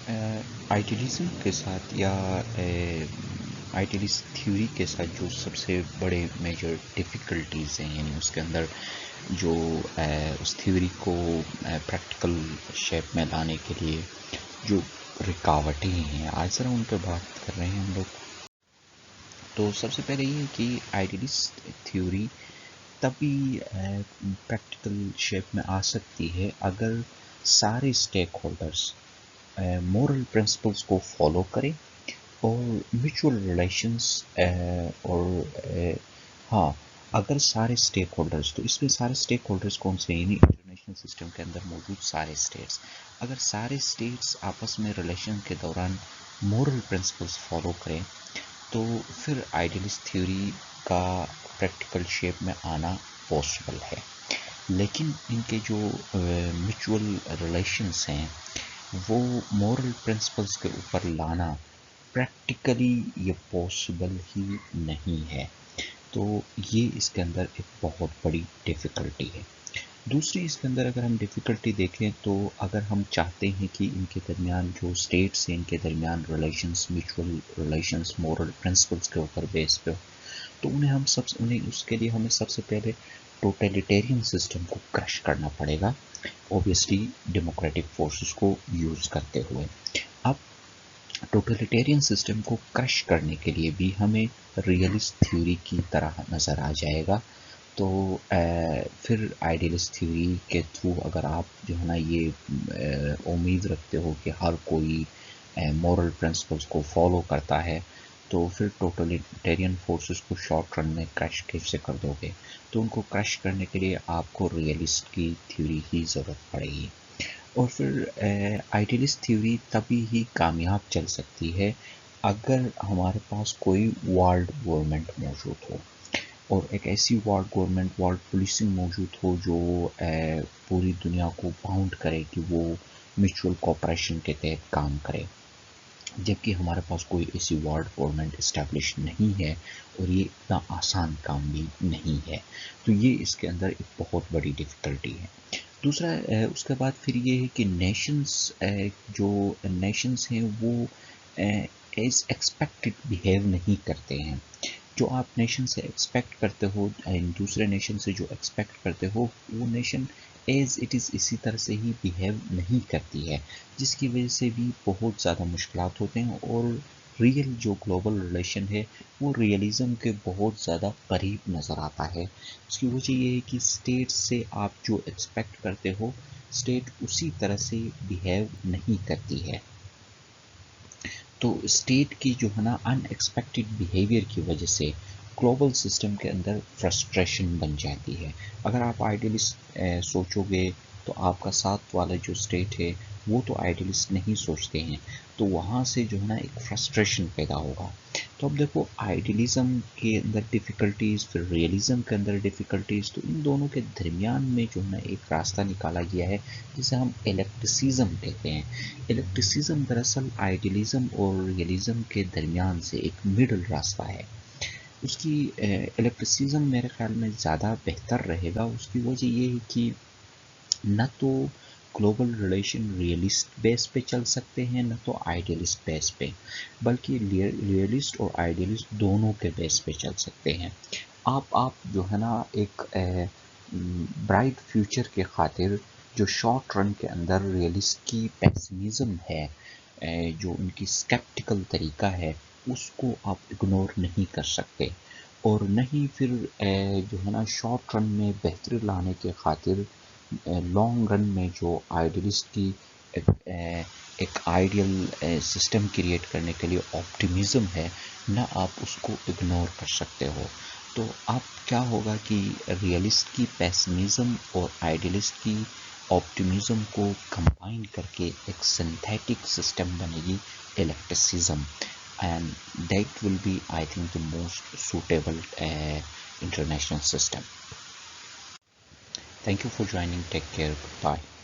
Idealism کے ساتھ یا آئیڈیلسٹ تھیوری کے ساتھ جو سب سے بڑے میجر ڈیفیکلٹیز ہیں، یعنی اس کے اندر جو اس تھیوری کو پریکٹیکل شیپ میں لانے کے لیے جو رکاوٹیں ہیں، آج ذرا ان پہ بات کر رہے ہیں ہم لوگ. تو سب سے پہلے یہ کہ آئیڈیلسٹ تھیوری تبھی پریکٹیکل شیپ میں آ سکتی ہے اگر سارے اسٹیک ہولڈرس مورل پرنسپلس کو فالو کریں اور میوچل ریلیشنس ہاں، اگر سارے اسٹیک ہولڈرس، تو اس میں سارے اسٹیک ہولڈرس کون سے ہیں؟ یعنی انٹرنیشنل سسٹم کے اندر موجود سارے اسٹیٹس، اگر سارے اسٹیٹس آپس میں ریلیشن کے دوران مورل پرنسپلس فالو کریں تو پھر آئیڈیلسٹ تھیوری کا پریکٹیکل شیپ میں آنا پاسبل ہے. لیکن ان کے جو میوچل ریلیشنس ہیں وہ مورل پرنسپلس کے اوپر لانا پریکٹیکلی یہ پاسبل ہی نہیں ہے. تو یہ اس کے اندر ایک بہت بڑی ڈیفیکلٹی ہے. دوسری اس کے اندر اگر ہم ڈیفیکلٹی دیکھیں تو اگر ہم چاہتے ہیں کہ ان کے درمیان جو اسٹیٹس ہیں ان کے درمیان relations, mutual relations moral principles کے اوپر بیس پہ، تو انہیں اس کے لیے ہمیں سب سے پہلے ٹوٹلیٹیرین سسٹم کو کرش کرنا پڑے گا، اوبیسلی ڈیموکریٹک فورسز کو یوز کرتے ہوئے. اب ٹوٹلیٹیرین سسٹم کو کرش کرنے کے لیے بھی ہمیں ریئلسٹ تھیوری کی طرح نظر آ جائے گا. تو پھر آئیڈیلسٹ تھیوری کے تھرو اگر آپ جو ہے نا یہ امید رکھتے ہو کہ ہر کوئی مورل پرنسپلس کو فالو کرتا ہے تو پھر ٹوٹلیٹیرین فورسز کو شارٹ رن میں کرش کیسے کر دو گے؟ تو ان کو کرش کرنے کے لیے آپ کو ریئلسٹ کی تھیوری ہی ضرورت پڑے گی. اور پھر آئیڈیلسٹ تھیوری تبھی ہی کامیاب چل سکتی ہے اگر ہمارے پاس کوئی ورلڈ گورنمنٹ موجود ہو، اور ایک ایسی ورلڈ گورنمنٹ، ورلڈ پولیسنگ موجود ہو جو پوری دنیا کو باؤنڈ کرے کہ وہ میوچل کوپریشن کے تحت کام کرے. جبکہ ہمارے پاس کوئی ایسی ورلڈ گورنمنٹ اسٹیبلش نہیں ہے اور یہ اتنا آسان کام بھی نہیں ہے. تو یہ اس کے اندر ایک بہت بڑی ڈیفیکلٹی ہے. دوسرا اس کے بعد پھر یہ ہے کہ جو نیشنز ہیں وہ ایز ایکسپیکٹڈ بیہیو نہیں کرتے ہیں. جو آپ نیشن سے ایکسپیکٹ کرتے ہو، دوسرے نیشن سے جو ایکسپیکٹ کرتے ہو، وہ نیشن ایز اٹ از اسی طرح سے ہی بیہیو نہیں کرتی ہے، جس کی وجہ سے بھی بہت زیادہ مشکلات ہوتے ہیں. اور ریئل جو گلوبل ریلیشن ہے وہ ریئلزم کے بہت زیادہ قریب نظر آتا ہے. اس کی وجہ یہ ہے کہ اسٹیٹ سے آپ جو ایکسپیکٹ کرتے ہو اسٹیٹ اسی طرح سے بیہیو نہیں کرتی ہے. تو اسٹیٹ کی جو ہے نا ان ایکسپیکٹڈ بیہیویئر کی وجہ سے گلوبل سسٹم کے اندر فرسٹریشن بن جاتی ہے. اگر آپ آئیڈیلسٹ سوچو گے تو آپ کا ساتھ والا جو اسٹیٹ ہے وہ تو آئیڈیلسٹ نہیں سوچتے ہیں، تو وہاں سے جو ہے نا ایک فرسٹریشن پیدا ہوگا. تو اب دیکھو آئیڈیلزم کے اندر ڈیفیکلٹیز، پھر ریئلزم کے اندر ڈیفیکلٹیز، تو ان دونوں کے درمیان میں جو ہے نا ایک راستہ نکالا گیا ہے جسے ہم الیکٹسزم کہتے ہیں. الیکٹسزم دراصل آئیڈیلزم اور ریئلزم کے درمیان سے ایک مڈل راستہ ہے. اس کی الیکٹسزم میرے خیال میں زیادہ بہتر رہے گا. اس کی وجہ یہ ہے کہ نہ تو گلوبل ریلیشن ریئلسٹ بیس پہ چل سکتے ہیں نہ تو آئیڈیلسٹ بیس پہ، بلکہ ریئلسٹ اور آئیڈیلسٹ دونوں کے بیس پہ چل سکتے ہیں. آپ جو ہے نا ایک برائٹ فیوچر کے خاطر جو شارٹ رن کے اندر ریئلسٹ کی پیسمیزم ہے، جو ان کی اسکیپٹیکل طریقہ ہے، اس کو آپ اگنور نہیں کر سکتے. اور نہیں پھر جو ہے نا شارٹ رن میں بہتری لانے کے خاطر لانگ رن میں جو آئیڈیلسٹ کی ایک آئیڈیل سسٹم کریٹ کرنے کے لیے آپٹیمزم ہے، نہ آپ اس کو اگنور کر سکتے ہو. تو اب کیا ہوگا کہ ریئلسٹ کی پیسمیزم اور آئیڈیلسٹ کی آپٹیمزم کو کمبائن کر کے ایک سنتھیٹک سسٹم بنے گی، الیکٹسزم. And that will be I think the most suitable international system. Thank you for joining. Take care. Bye.